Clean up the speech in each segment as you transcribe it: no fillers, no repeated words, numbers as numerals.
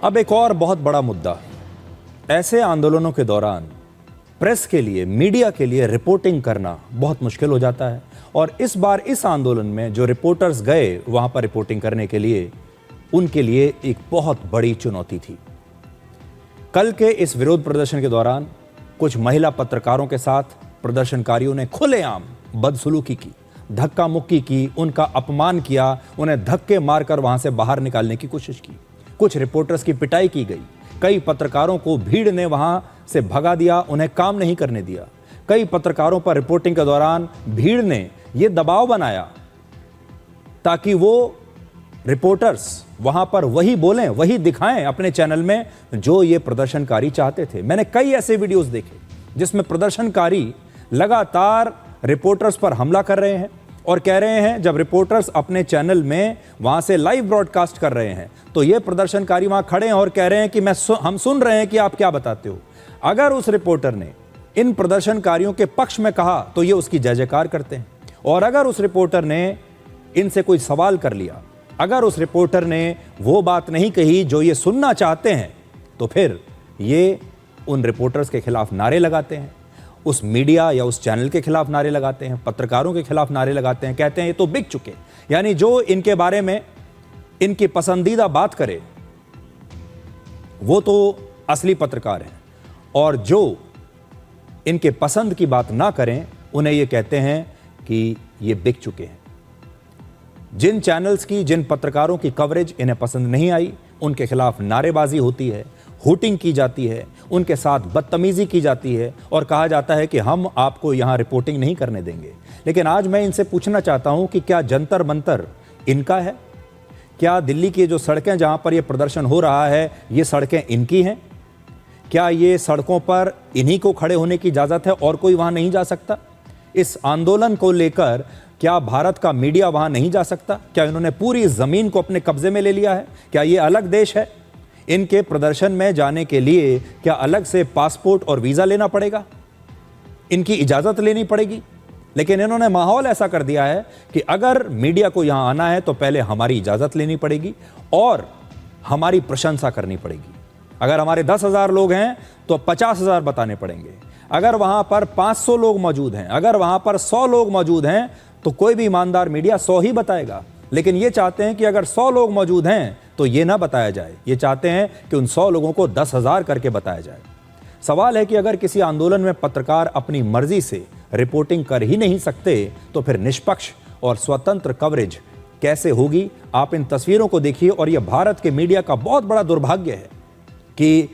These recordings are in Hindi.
अब एक और बहुत बड़ा मुद्दा, ऐसे आंदोलनों के दौरान प्रेस के लिए, मीडिया के लिए रिपोर्टिंग करना बहुत मुश्किल हो जाता है। और इस बार इस आंदोलन में जो रिपोर्टर्स गए वहां पर रिपोर्टिंग करने के लिए, उनके लिए एक बहुत बड़ी चुनौती थी। कल के इस विरोध प्रदर्शन के दौरान कुछ महिला पत्रकारों के साथ प्रदर्शनकारियों ने खुलेआम बदसलूकी की, धक्का मुक्की की, उनका अपमान किया, उन्हें धक्के मारकर वहां से बाहर निकालने की कोशिश की। कुछ रिपोर्टर्स की पिटाई की गई। कई पत्रकारों को भीड़ ने वहां से भगा दिया, उन्हें काम नहीं करने दिया। कई पत्रकारों पर रिपोर्टिंग के दौरान भीड़ ने यह दबाव बनाया ताकि वो रिपोर्टर्स वहां पर वही बोलें, वही दिखाएं अपने चैनल में जो ये प्रदर्शनकारी चाहते थे। मैंने कई ऐसे वीडियोस देखे जिसमें प्रदर्शनकारी लगातार रिपोर्टर्स पर हमला कर रहे हैं और कह रहे हैं, जब रिपोर्टर्स अपने चैनल में वहां से लाइव ब्रॉडकास्ट कर रहे हैं तो ये प्रदर्शनकारी वहां खड़े हैं और कह रहे हैं कि हम सुन रहे हैं कि आप क्या बताते हो। अगर उस रिपोर्टर ने इन प्रदर्शनकारियों के पक्ष में कहा तो ये उसकी जय जयकार करते हैं, और अगर उस रिपोर्टर ने इनसे कोई सवाल कर लिया, अगर उस रिपोर्टर ने वो बात नहीं कही जो ये सुनना चाहते हैं, तो फिर ये उन रिपोर्टर्स के खिलाफ नारे लगाते हैं, उस मीडिया या उस चैनल के खिलाफ नारे लगाते हैं, पत्रकारों के खिलाफ नारे लगाते हैं, कहते हैं ये तो बिक चुके। यानी जो इनके बारे में इनकी पसंदीदा बात करे वो तो असली पत्रकार हैं, और जो इनके पसंद की बात ना करें उन्हें ये कहते हैं कि ये बिक चुके हैं। जिन चैनल्स की, जिन पत्रकारों की कवरेज इन्हें पसंद नहीं आई, उनके खिलाफ नारेबाजी होती है, हुटिंग की जाती है, उनके साथ बदतमीजी की जाती है और कहा जाता है कि हम आपको यहां रिपोर्टिंग नहीं करने देंगे। लेकिन आज मैं इनसे पूछना चाहता हूं कि क्या जंतर मंतर इनका है? क्या दिल्ली की जो सड़कें जहां पर यह प्रदर्शन हो रहा है, ये सड़कें इनकी हैं? क्या ये सड़कों पर इन्हीं को खड़े होने की इजाजत है और कोई वहां नहीं जा सकता? इस आंदोलन को लेकर क्या भारत का मीडिया वहां नहीं जा सकता? क्या इन्होंने पूरी जमीन को अपने कब्जे में ले लिया है? क्या ये अलग देश है? इनके प्रदर्शन में जाने के लिए क्या अलग से पासपोर्ट और वीजा लेना पड़ेगा? इनकी इजाजत लेनी पड़ेगी? लेकिन इन्होंने माहौल ऐसा कर दिया है कि अगर मीडिया को यहां आना है तो पहले हमारी इजाजत लेनी पड़ेगी और हमारी प्रशंसा करनी पड़ेगी। अगर हमारे 10,000 लोग हैं तो 50,000 बताने पड़ेंगे। अगर वहां पर 500 लोग मौजूद हैं, अगर वहां पर 100 लोग मौजूद हैं, तो कोई भी ईमानदार मीडिया 100 ही बताएगा। लेकिन ये चाहते हैं कि अगर 100 लोग मौजूद हैं तो ये ना बताया जाए। ये चाहते हैं कि उन 100 लोगों को 10,000 करके बताया जाए। सवाल है कि अगर किसी आंदोलन में पत्रकार अपनी मर्जी से रिपोर्टिंग कर ही नहीं सकते तो फिर निष्पक्ष और स्वतंत्र कवरेज कैसे होगी? आप इन तस्वीरों को देखिए। और यह भारत के मीडिया का बहुत बड़ा दुर्भाग्य है कि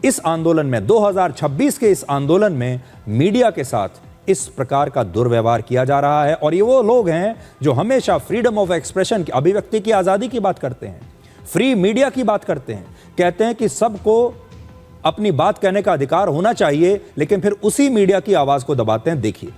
इस आंदोलन में, 2026 के इस आंदोलन में मीडिया के साथ इस प्रकार का दुर्व्यवहार किया जा रहा है। और ये वो लोग हैं जो हमेशा फ्रीडम ऑफ एक्सप्रेशन की, अभिव्यक्ति की आजादी की बात करते हैं, फ्री मीडिया की बात करते हैं, कहते हैं कि सबको अपनी बात कहने का अधिकार होना चाहिए, लेकिन फिर उसी मीडिया की आवाज को दबाते हैं। देखिए,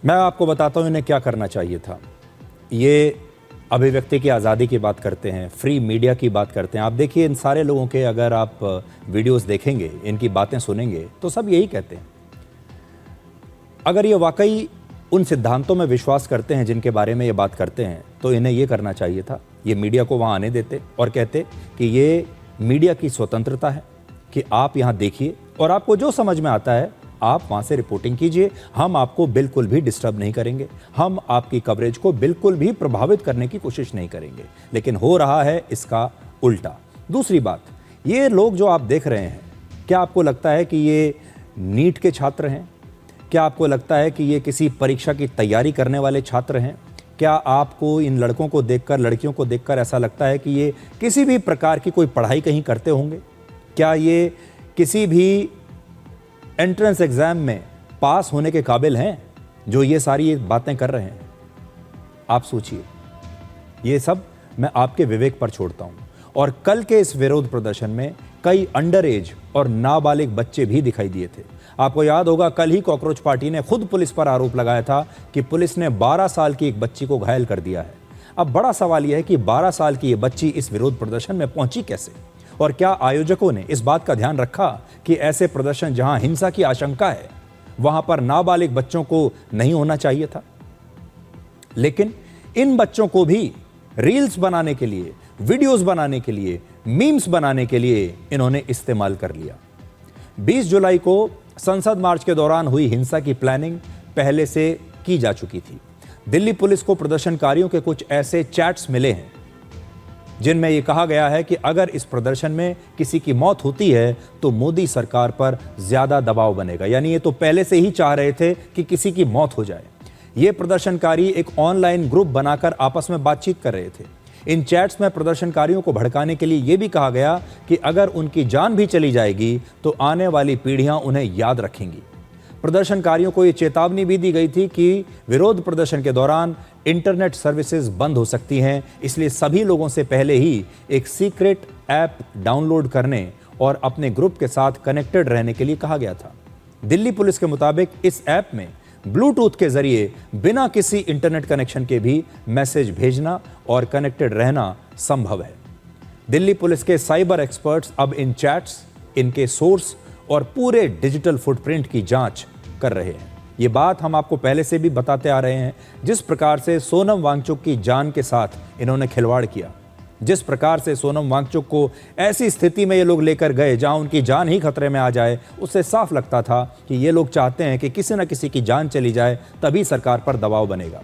मैं आपको बताता हूं इन्हें क्या करना चाहिए था। ये अभिव्यक्ति की आज़ादी की बात करते हैं, फ्री मीडिया की बात करते हैं। आप देखिए, इन सारे लोगों के अगर आप वीडियोस देखेंगे, इनकी बातें सुनेंगे, तो सब यही कहते हैं। अगर ये वाकई उन सिद्धांतों में विश्वास करते हैं जिनके बारे में ये बात करते हैं, तो इन्हें ये करना चाहिए था, ये मीडिया को वहाँ आने देते और कहते कि ये मीडिया की स्वतंत्रता है कि आप यहां देखिए और आपको जो समझ में आता है आप वहां से रिपोर्टिंग कीजिए। हम आपको बिल्कुल भी डिस्टर्ब नहीं करेंगे, हम आपकी कवरेज को बिल्कुल भी प्रभावित करने की कोशिश नहीं करेंगे। लेकिन हो रहा है इसका उल्टा। दूसरी बात, ये लोग जो आप देख रहे हैं, क्या आपको लगता है कि ये नीट के छात्र हैं? क्या आपको लगता है कि ये किसी परीक्षा की तैयारी करने वाले छात्र हैं? क्या आपको इन लड़कों को देखकर, लड़कियों को देखकर ऐसा लगता है कि ये किसी भी प्रकार की कोई पढ़ाई कहीं करते होंगे? क्या ये किसी भी एंट्रेंस एग्जाम में पास होने के काबिल हैं जो ये सारी बातें कर रहे हैं? आप सोचिए। ये सब मैं आपके विवेक पर छोड़ता हूं। और कल के इस विरोध प्रदर्शन में कई अंडर एज और नाबालिग बच्चे भी दिखाई दिए थे। आपको याद होगा, कल ही कॉकरोच पार्टी ने खुद पुलिस पर आरोप लगाया था कि पुलिस ने 12 साल की एक बच्ची को घायल कर दिया है। अब बड़ा सवाल यह है कि 12 साल की ये बच्ची इस विरोध प्रदर्शन में पहुंची कैसे? और क्या आयोजकों ने इस बात का ध्यान रखा कि ऐसे प्रदर्शन जहां हिंसा की आशंका है वहां पर नाबालिग बच्चों को नहीं होना चाहिए था? लेकिन इन बच्चों को भी रील्स बनाने के लिए, वीडियोस बनाने के लिए, मीम्स बनाने के लिए इन्होंने इस्तेमाल कर लिया। 20 जुलाई को संसद मार्च के दौरान हुई हिंसा की प्लानिंग पहले से की जा चुकी थी। दिल्ली पुलिस को प्रदर्शनकारियों के कुछ ऐसे चैट्स मिले हैं जिनमें यह कहा गया है कि अगर इस प्रदर्शन में किसी की मौत होती है तो मोदी सरकार पर ज्यादा दबाव बनेगा। यानी ये तो पहले से ही चाह रहे थे कि किसी की मौत हो जाए। ये प्रदर्शनकारी एक ऑनलाइन ग्रुप बनाकर आपस में बातचीत कर रहे थे। इन चैट्स में प्रदर्शनकारियों को भड़काने के लिए यह भी कहा गया कि अगर उनकी जान भी चली जाएगी तो आने वाली पीढ़ियां उन्हें याद रखेंगी। प्रदर्शनकारियों को यह चेतावनी भी दी गई थी कि विरोध प्रदर्शन के दौरान इंटरनेट सर्विसेज बंद हो सकती हैं, इसलिए सभी लोगों से पहले ही एक सीक्रेट ऐप डाउनलोड करने और अपने ग्रुप के साथ कनेक्टेड रहने के लिए कहा गया था। दिल्ली पुलिस के मुताबिक इस ऐप में ब्लूटूथ के जरिए बिना किसी इंटरनेट कनेक्शन के भी मैसेज भेजना और कनेक्टेड रहना संभव है। दिल्ली पुलिस के साइबर एक्सपर्ट्स अब इन चैट्स, इनके सोर्स और पूरे डिजिटल फुटप्रिंट की जांच कर रहे हैं। ये बात हम आपको पहले से भी बताते आ रहे हैं। जिस प्रकार से सोनम वांगचुक की जान के साथ इन्होंने खिलवाड़ किया, जिस प्रकार से सोनम वांगचुक को ऐसी स्थिति में ये लोग लेकर गए जहां उनकी जान ही खतरे में आ जाए, उससे साफ लगता था कि ये लोग चाहते हैं कि किसी न किसी की जान चली जाए, तभी सरकार पर दबाव बनेगा।